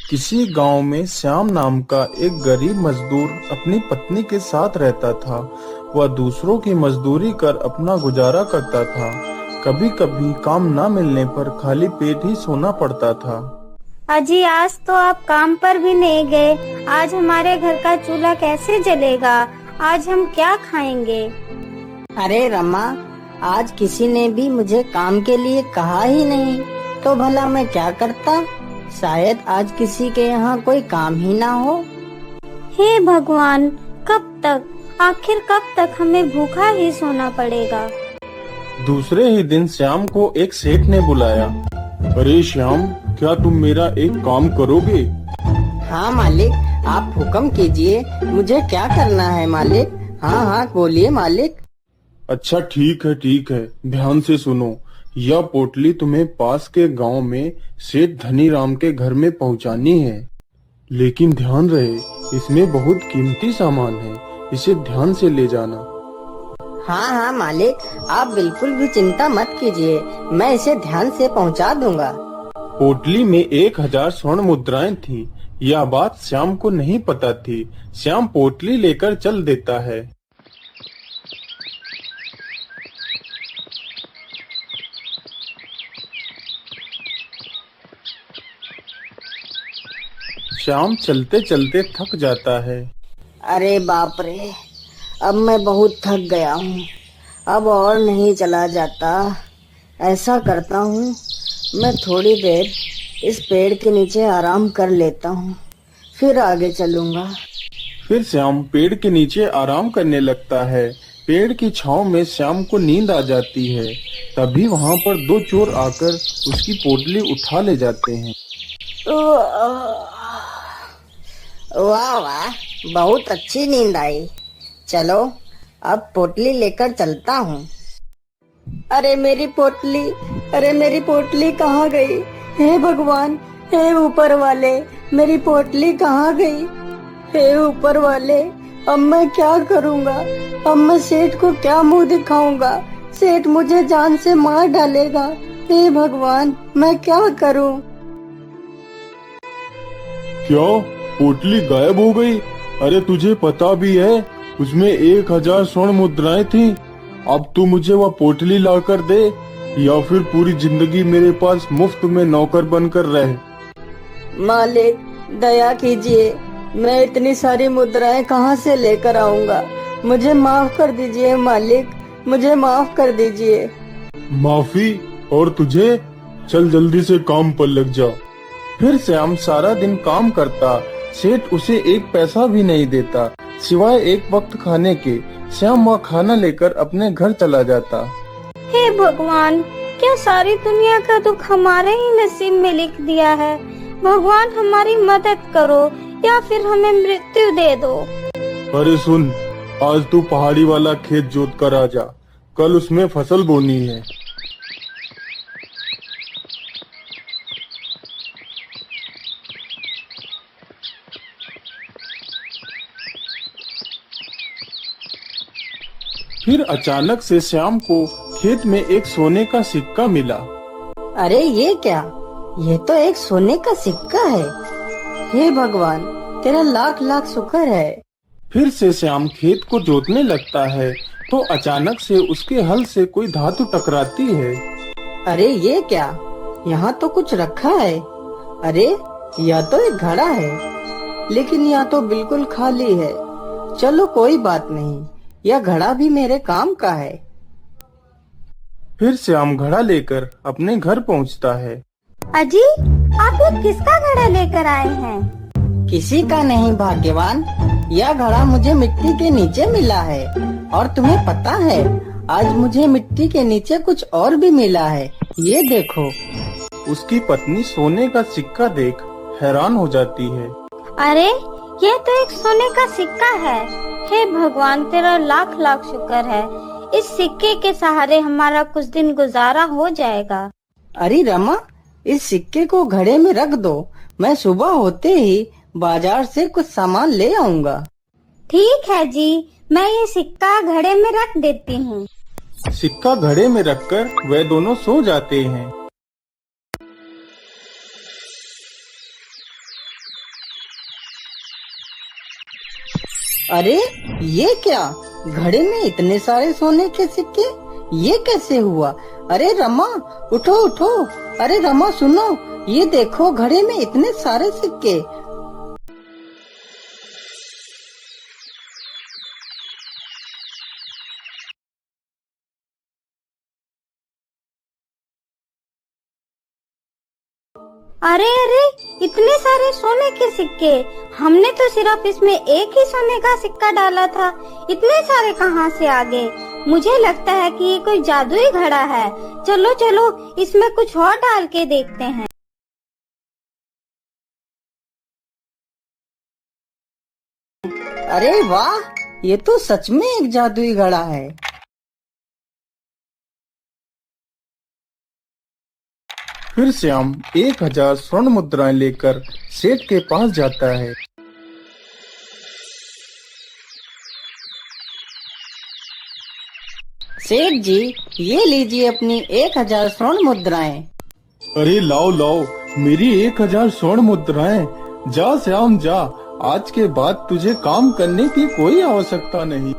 किसी गांव में श्याम नाम का एक गरीब मजदूर अपनी पत्नी के साथ रहता था। वह दूसरों की मजदूरी कर अपना गुजारा करता था। कभी कभी काम न मिलने पर खाली पेट ही सोना पड़ता था। अजी आज तो आप काम पर भी नहीं गए। आज हमारे घर का चूल्हा कैसे जलेगा? आज हम क्या खाएंगे? अरे रमा, आज किसी ने भी मुझे काम के लिए कहा ही नहीं, तो भला मैं क्या करता। शायद आज किसी के यहाँ कोई काम ही ना हो। हे भगवान, कब तक, आखिर कब तक हमें भूखा ही सोना पड़ेगा? दूसरे ही दिन श्याम को एक सेठ ने बुलाया। अरे श्याम, क्या तुम मेरा एक काम करोगे? हाँ मालिक, आप हुक्म कीजिए। मुझे क्या करना है मालिक? हाँ हाँ बोलिए मालिक। अच्छा ठीक है, ध्यान से सुनो। यह पोटली तुम्हें पास के गांव में सेठ धनीराम के घर में पहुंचानी है। लेकिन ध्यान रहे, इसमें बहुत कीमती सामान है, इसे ध्यान से ले जाना। हाँ हाँ मालिक, आप बिल्कुल भी चिंता मत कीजिए, मैं इसे ध्यान से पहुंचा दूंगा। पोटली में 1000 स्वर्ण मुद्राएं थीं। यह बात श्याम को नहीं पता थी। श्याम पोटली लेकर चल देता है। श्याम चलते चलते थक जाता है। अरे बाप रे, अब मैं बहुत थक गया हूँ, अब और नहीं चला जाता। ऐसा करता हूँ, मैं थोड़ी देर इस पेड़ के नीचे आराम कर लेता हूँ, फिर आगे चलूंगा। फिर श्याम पेड़ के नीचे आराम करने लगता है। पेड़ की छांव में श्याम को नींद आ जाती है। तभी वहाँ पर 2 चोर आकर उसकी पोटली उठा ले जाते हैं। वाह वाह, बहुत अच्छी नींद आई। चलो अब पोटली लेकर चलता हूँ। अरे मेरी पोटली कहाँ गई? हे भगवान, हे ऊपर वाले, मेरी पोटली कहाँ गई? हे ऊपर वाले, अब मैं क्या करूँगा? अब मैं सेठ को क्या मुंह दिखाऊंगा? सेठ मुझे जान से मार डालेगा। हे भगवान, मैं क्या करूँ? क्या पोटली गायब हो गई? अरे तुझे पता भी है उसमें 1000 स्वर्ण मुद्राएं थी। अब तू मुझे वह पोटली लाकर दे, या फिर पूरी जिंदगी मेरे पास मुफ्त में नौकर बनकर रहे। मालिक दया कीजिए, मैं इतनी सारी मुद्राएं कहाँ से लेकर आऊंगा? मुझे माफ कर दीजिए मालिक, मुझे माफ कर दीजिए। माफी? और तुझे? चल जल्दी से काम पर लग जा। फिर श्याम सारा दिन काम करता। सेठ उसे 1 पैसा भी नहीं देता, सिवाय एक वक्त खाने के। श्याम वह खाना लेकर अपने घर चला जाता। हे भगवान, क्या सारी दुनिया का दुख हमारे ही नसीब में लिख दिया है? भगवान हमारी मदद करो या फिर हमें मृत्यु दे दो। अरे सुन, आज तू पहाड़ी वाला खेत जोत कर आ जा, कल उसमें फसल बोनी है। फिर अचानक से श्याम को खेत में एक सोने का सिक्का मिला। अरे ये क्या? ये तो एक सोने का सिक्का है। हे भगवान, तेरा लाख लाख शुक्र है। फिर से श्याम खेत को जोतने लगता है तो अचानक से उसके हल से कोई धातु टकराती है। अरे ये क्या? यहाँ तो कुछ रखा है। अरे यह तो एक घड़ा है, लेकिन यह तो बिल्कुल खाली है। चलो कोई बात नहीं, यह घड़ा भी मेरे काम का है। फिर श्याम घड़ा लेकर अपने घर पहुँचता है। अजी, आप ये किसका घड़ा लेकर आए हैं? किसी का नहीं भाग्यवान, यह घड़ा मुझे मिट्टी के नीचे मिला है। और तुम्हें पता है, आज मुझे मिट्टी के नीचे कुछ और भी मिला है। ये देखो। उसकी पत्नी सोने का सिक्का देख हैरान हो जाती है। अरे ये तो एक सोने का सिक्का है। हे भगवान, तेरा लाख लाख शुक्र है। इस सिक्के के सहारे हमारा कुछ दिन गुजारा हो जाएगा। अरे रमा, इस सिक्के को घड़े में रख दो, मैं सुबह होते ही बाजार से कुछ सामान ले आऊंगा। ठीक है जी, मैं ये सिक्का घड़े में रख देती हूँ। सिक्का घड़े में रखकर वे दोनों सो जाते हैं। अरे ये क्या, घड़े में इतने सारे सोने के सिक्के, ये कैसे हुआ? अरे रमा, उठो उठो। अरे रमा सुनो, ये देखो घड़े में इतने सारे सिक्के। अरे अरे, इतने सारे सोने के सिक्के! हमने तो सिर्फ इसमें एक ही सोने का सिक्का डाला था, इतने सारे कहाँ से आ गए? मुझे लगता है कि ये कोई जादुई घड़ा है। चलो चलो, इसमें कुछ और डाल के देखते हैं। अरे वाह, ये तो सच में एक जादुई घड़ा है। फिर श्याम 1000 स्वर्ण मुद्राएं लेकर सेठ के पास जाता है। सेठ जी, ये लीजिए अपनी 1000 स्वर्ण मुद्राएं। अरे लाओ लाओ, मेरी 1000 स्वर्ण मुद्राएं। जा श्याम जा, आज के बाद तुझे काम करने की कोई आवश्यकता नहीं।